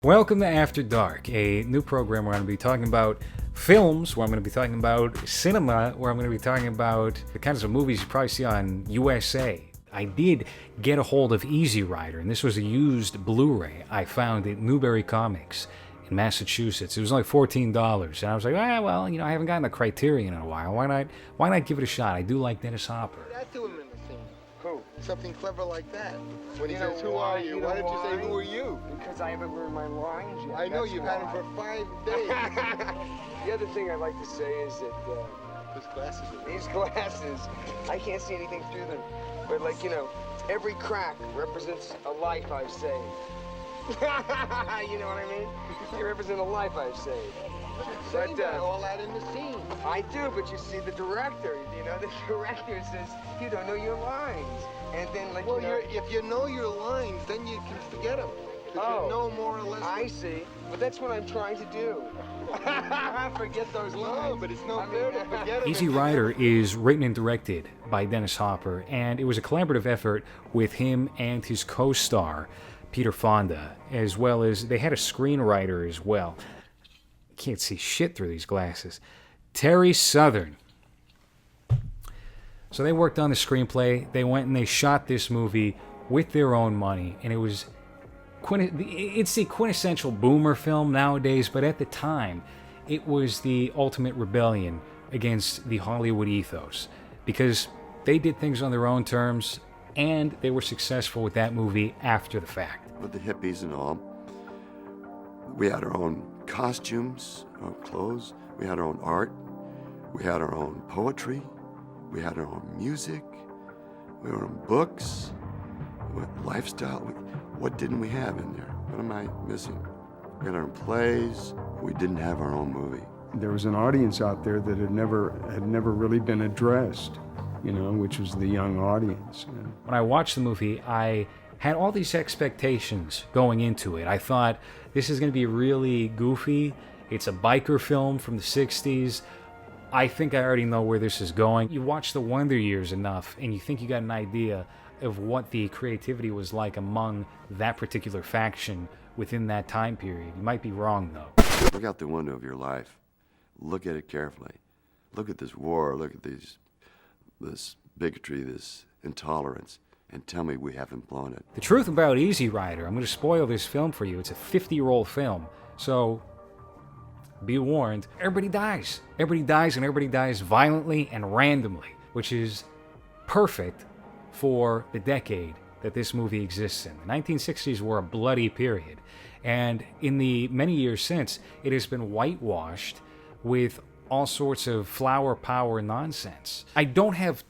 Welcome to After Dark, a new program where I'm going to be talking about films, where I'm going to be talking about cinema, where I'm going to be talking about the kinds of movies you probably see on USA. I did get a hold of Easy Rider, and this was a used Blu-ray I found at Newbury Comics in Massachusetts. It was only $14, and I was like, I haven't gotten the Criterion in a while. Why not give it a shot? I do like Dennis Hopper. That threw him in the scene. Who? Something clever like that. When he You says, know "Who why? are you?" You Why know didn't you say, why? "Who are you?" Because I haven't learned my lines yet. I know that's you've had him why. for 5 days. The other thing I'd like to say is that His glasses are these glasses, I can't see anything through them. But every crack represents a life I've saved. You know what I mean? They represent a life I've saved. saying that all out in the scene. I do, but you see the director, the director says, you don't know your lines. And then, Well, if you know your lines, then you can forget them. Because you know more or less. I see. But that's what I'm trying to do. Forget those lines. No, but it's no fair to forget them. Easy Rider is written and directed by Dennis Hopper, and it was a collaborative effort with him and his co-star, Peter Fonda, as well as they had a screenwriter as well. Can't see shit through these glasses. Terry Southern. So they worked on the screenplay. They went and they shot this movie with their own money, and it was it's the quintessential boomer film nowadays, but at the time, it was the ultimate rebellion against the Hollywood ethos because they did things on their own terms, and they were successful with that movie after the fact. With the hippies and all, we had our own costumes, our own clothes, we had our own art, we had our own poetry, we had our own music, we had our own books, lifestyle. What didn't we have in there? What am I missing? We had our own plays. We didn't have our own movie. There was an audience out there that had never really been addressed, which was the young audience. When I watched the movie, I had all these expectations going into it. I thought, this is going to be really goofy. It's a biker film from the 60s. I think I already know where this is going. You watch The Wonder Years enough, and you think you got an idea of what the creativity was like among that particular faction within that time period. You might be wrong, though. Look out the window of your life. Look at it carefully. Look at this war. Look at this bigotry, this intolerance, and tell me we haven't blown it. The truth about Easy Rider, I'm going to spoil this film for you. It's a 50-year-old film, so be warned. Everybody dies. Everybody dies, and everybody dies violently and randomly, which is perfect for the decade that this movie exists in. The 1960s were a bloody period, and in the many years since, it has been whitewashed with all sorts of flower power nonsense. I don't have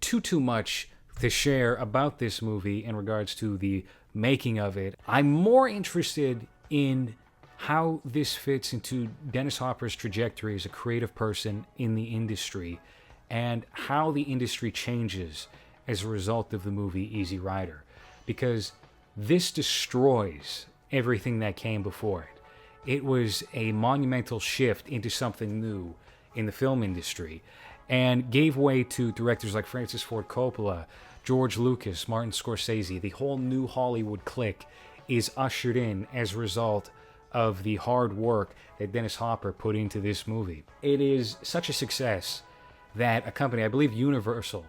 too much to share about this movie in regards to the making of it. I'm more interested in how this fits into Dennis Hopper's trajectory as a creative person in the industry, and how the industry changes as a result of the movie Easy Rider, because this destroys everything that came before it. It was a monumental shift into something new in the film industry, and gave way to directors like Francis Ford Coppola, George Lucas, Martin Scorsese. The whole new Hollywood clique is ushered in as a result of the hard work that Dennis Hopper put into this movie. It is such a success that a company, I believe Universal,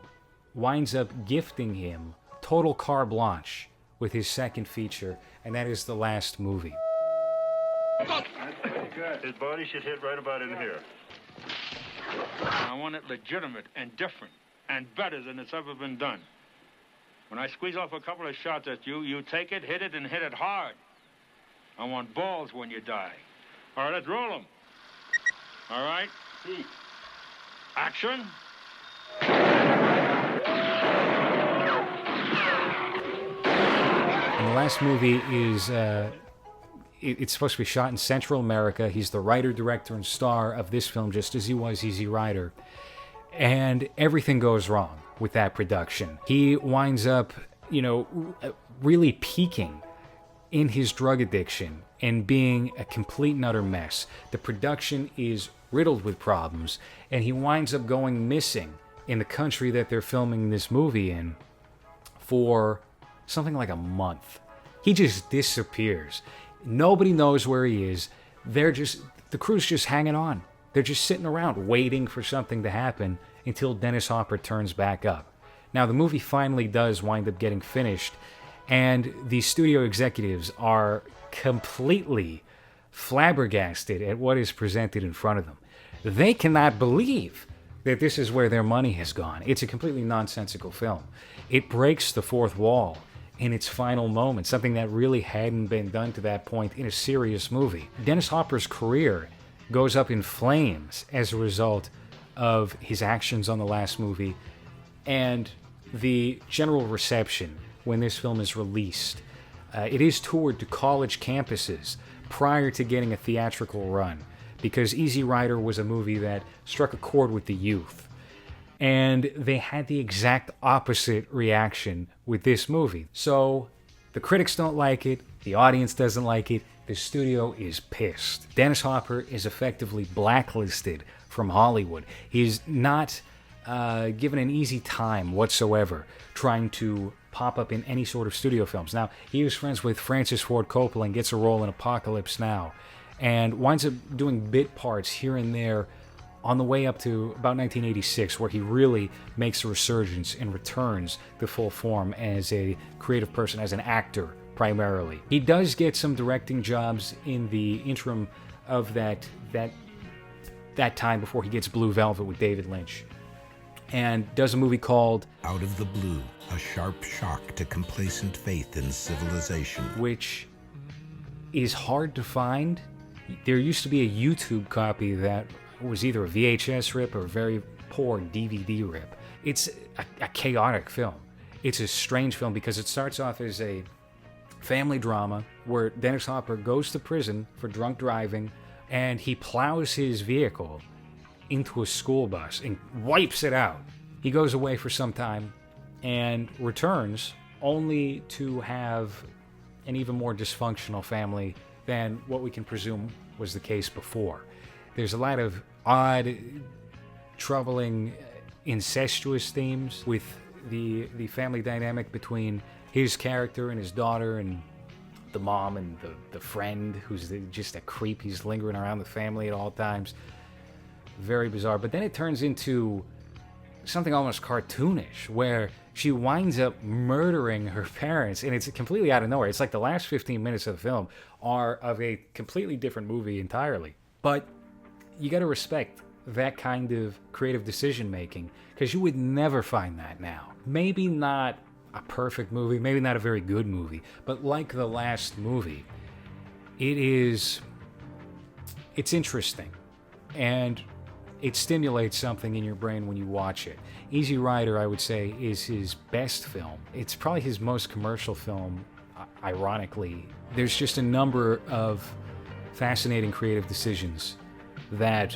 winds up gifting him total carte blanche with his second feature, and that is The Last Movie. His body should hit right about in here. I want it legitimate and different and better than it's ever been done. When I squeeze off a couple of shots at you, you take it, hit it, and hit it hard. I want balls when you die. All right, let's roll them. All right? Action. And The Last Movie is, it's supposed to be shot in Central America. He's the writer, director, and star of this film, just as he was Easy Rider. And everything goes wrong with that production. He winds up, really peaking in his drug addiction and being a complete and utter mess. The production is riddled with problems, and he winds up going missing in the country that they're filming this movie in for something like a month. He just disappears. Nobody knows where he is. The crew's just hanging on. They're just sitting around waiting for something to happen until Dennis Hopper turns back up. Now, the movie finally does wind up getting finished, and the studio executives are completely flabbergasted at what is presented in front of them. They cannot believe that this is where their money has gone. It's a completely nonsensical film. It breaks the fourth wall in its final moment, something that really hadn't been done to that point in a serious movie. Dennis Hopper's career goes up in flames as a result of his actions on the last movie and the general reception when this film is released. It is toured to college campuses prior to getting a theatrical run, because Easy Rider was a movie that struck a chord with the youth. And they had the exact opposite reaction with this movie. So the critics don't like it, the audience doesn't like it, the studio is pissed. Dennis Hopper is effectively blacklisted from Hollywood. He's not given an easy time whatsoever trying to pop up in any sort of studio films. Now, he was friends with Francis Ford Coppola and gets a role in Apocalypse Now, and winds up doing bit parts here and there on the way up to about 1986, where he really makes a resurgence and returns to full form as a creative person, as an actor primarily. He does get some directing jobs in the interim of that time before he gets Blue Velvet with David Lynch, and does a movie called Out of the Blue, a sharp shock to complacent faith in civilization, which is hard to find. There used to be a YouTube copy that was either a VHS rip or a very poor DVD rip. It's a chaotic film. It's a strange film because it starts off as a family drama where Dennis Hopper goes to prison for drunk driving, and he plows his vehicle into a school bus and wipes it out. He goes away for some time and returns only to have an even more dysfunctional family than what we can presume was the case before. There's a lot of odd, troubling, incestuous themes with the family dynamic between his character and his daughter, and the mom and the friend who's just a creep. He's lingering around the family at all times. Very bizarre. But then it turns into something almost cartoonish, where she winds up murdering her parents, and it's completely out of nowhere. It's like the last 15 minutes of the film are of a completely different movie entirely. But you got to respect that kind of creative decision making, because you would never find that now. Maybe not a perfect movie, maybe not a very good movie, but like the last movie, it's interesting, and it stimulates something in your brain when you watch it. Easy Rider, I would say, is his best film. It's probably his most commercial film, ironically. There's just a number of fascinating creative decisions that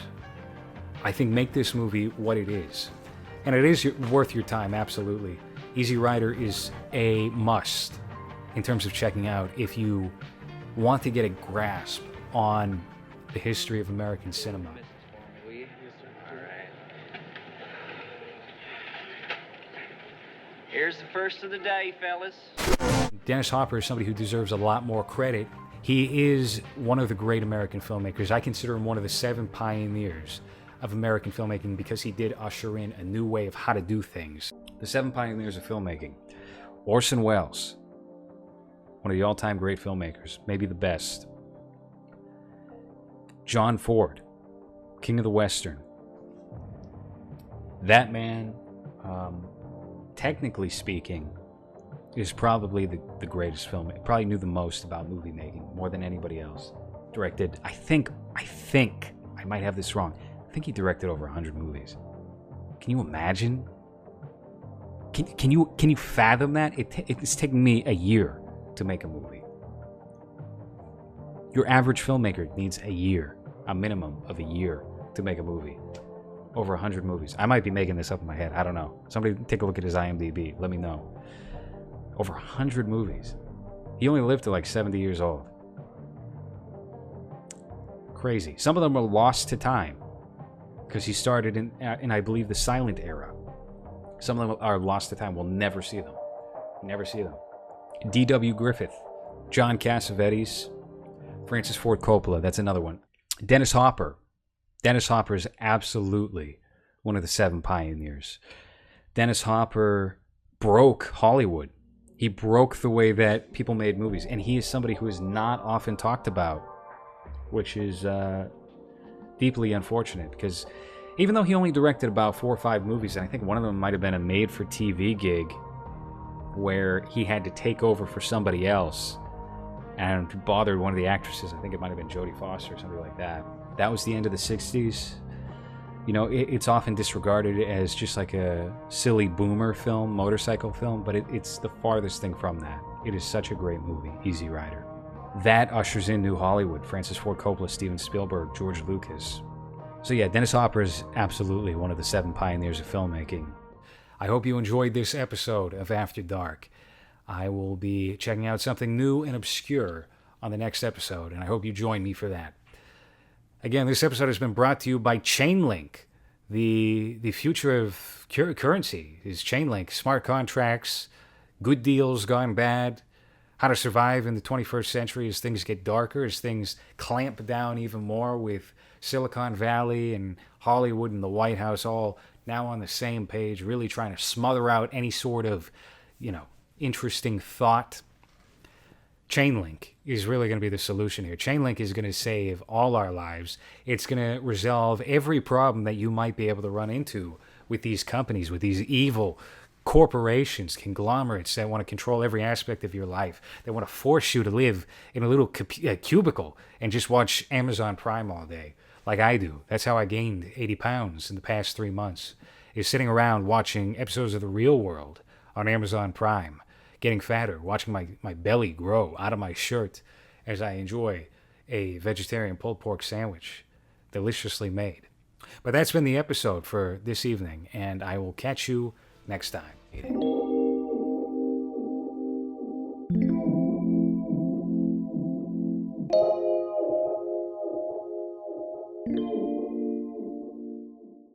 I think make this movie what it is. And it is worth your time, absolutely. Easy Rider is a must in terms of checking out if you want to get a grasp on the history of American cinema. Here's the first of the day, fellas. Dennis Hopper is somebody who deserves a lot more credit. He is one of the great American filmmakers. I consider him one of the 7 pioneers of American filmmaking because he did usher in a new way of how to do things. The 7 pioneers of filmmaking. Orson Welles, one of the all-time great filmmakers, maybe the best. John Ford, King of the Western. That man, technically speaking, is probably the greatest filmmaker. Probably knew the most about movie making, more than anybody else. Directed, I think, I might have this wrong, I think he directed over 100 movies. Can you imagine? Can you fathom that? It's taken me a year to make a movie. Your average filmmaker needs a year, a minimum of a year, to make a movie. Over 100 movies. I might be making this up in my head. I don't know. Somebody take a look at his IMDb. Let me know. Over 100 movies. He only lived to like 70 years old. Crazy. Some of them were lost to time because he started in I believe, the silent era. Some of them are lost to time. We'll never see them. Never see them. D.W. Griffith, John Cassavetes, Francis Ford Coppola, that's another one. Dennis Hopper. Dennis Hopper is absolutely one of the 7 pioneers. Dennis Hopper broke Hollywood. He broke the way that people made movies, and he is somebody who is not often talked about, which is deeply unfortunate, because even though he only directed about 4 or 5 movies, and I think one of them might have been a made-for-TV gig where he had to take over for somebody else and bothered one of the actresses, I think it might have been Jodie Foster or something like that. That was the end of the 60s. You know, it's often disregarded as just like a silly boomer film, motorcycle film, but it's the farthest thing from that. It is such a great movie, Easy Rider. That ushers in New Hollywood, Francis Ford Coppola, Steven Spielberg, George Lucas. So yeah, Dennis Hopper is absolutely one of the 7 pioneers of filmmaking. I hope you enjoyed this episode of After Dark. I will be checking out something new and obscure on the next episode, and I hope you join me for that. Again, this episode has been brought to you by Chainlink. The future of currency is Chainlink. Smart contracts, good deals gone bad, how to survive in the 21st century as things get darker, as things clamp down even more with Silicon Valley and Hollywood and the White House all now on the same page, really trying to smother out any sort of, interesting thought. Chainlink is really going to be the solution here. Chainlink is going to save all our lives. It's going to resolve every problem that you might be able to run into with these companies, with these evil corporations, conglomerates that want to control every aspect of your life. They want to force you to live in a little cubicle and just watch Amazon Prime all day, like I do. That's how I gained 80 pounds in the past 3 months, is sitting around watching episodes of The Real World on Amazon Prime, getting fatter, watching my belly grow out of my shirt as I enjoy a vegetarian pulled pork sandwich, deliciously made. But that's been the episode for this evening, and I will catch you next time.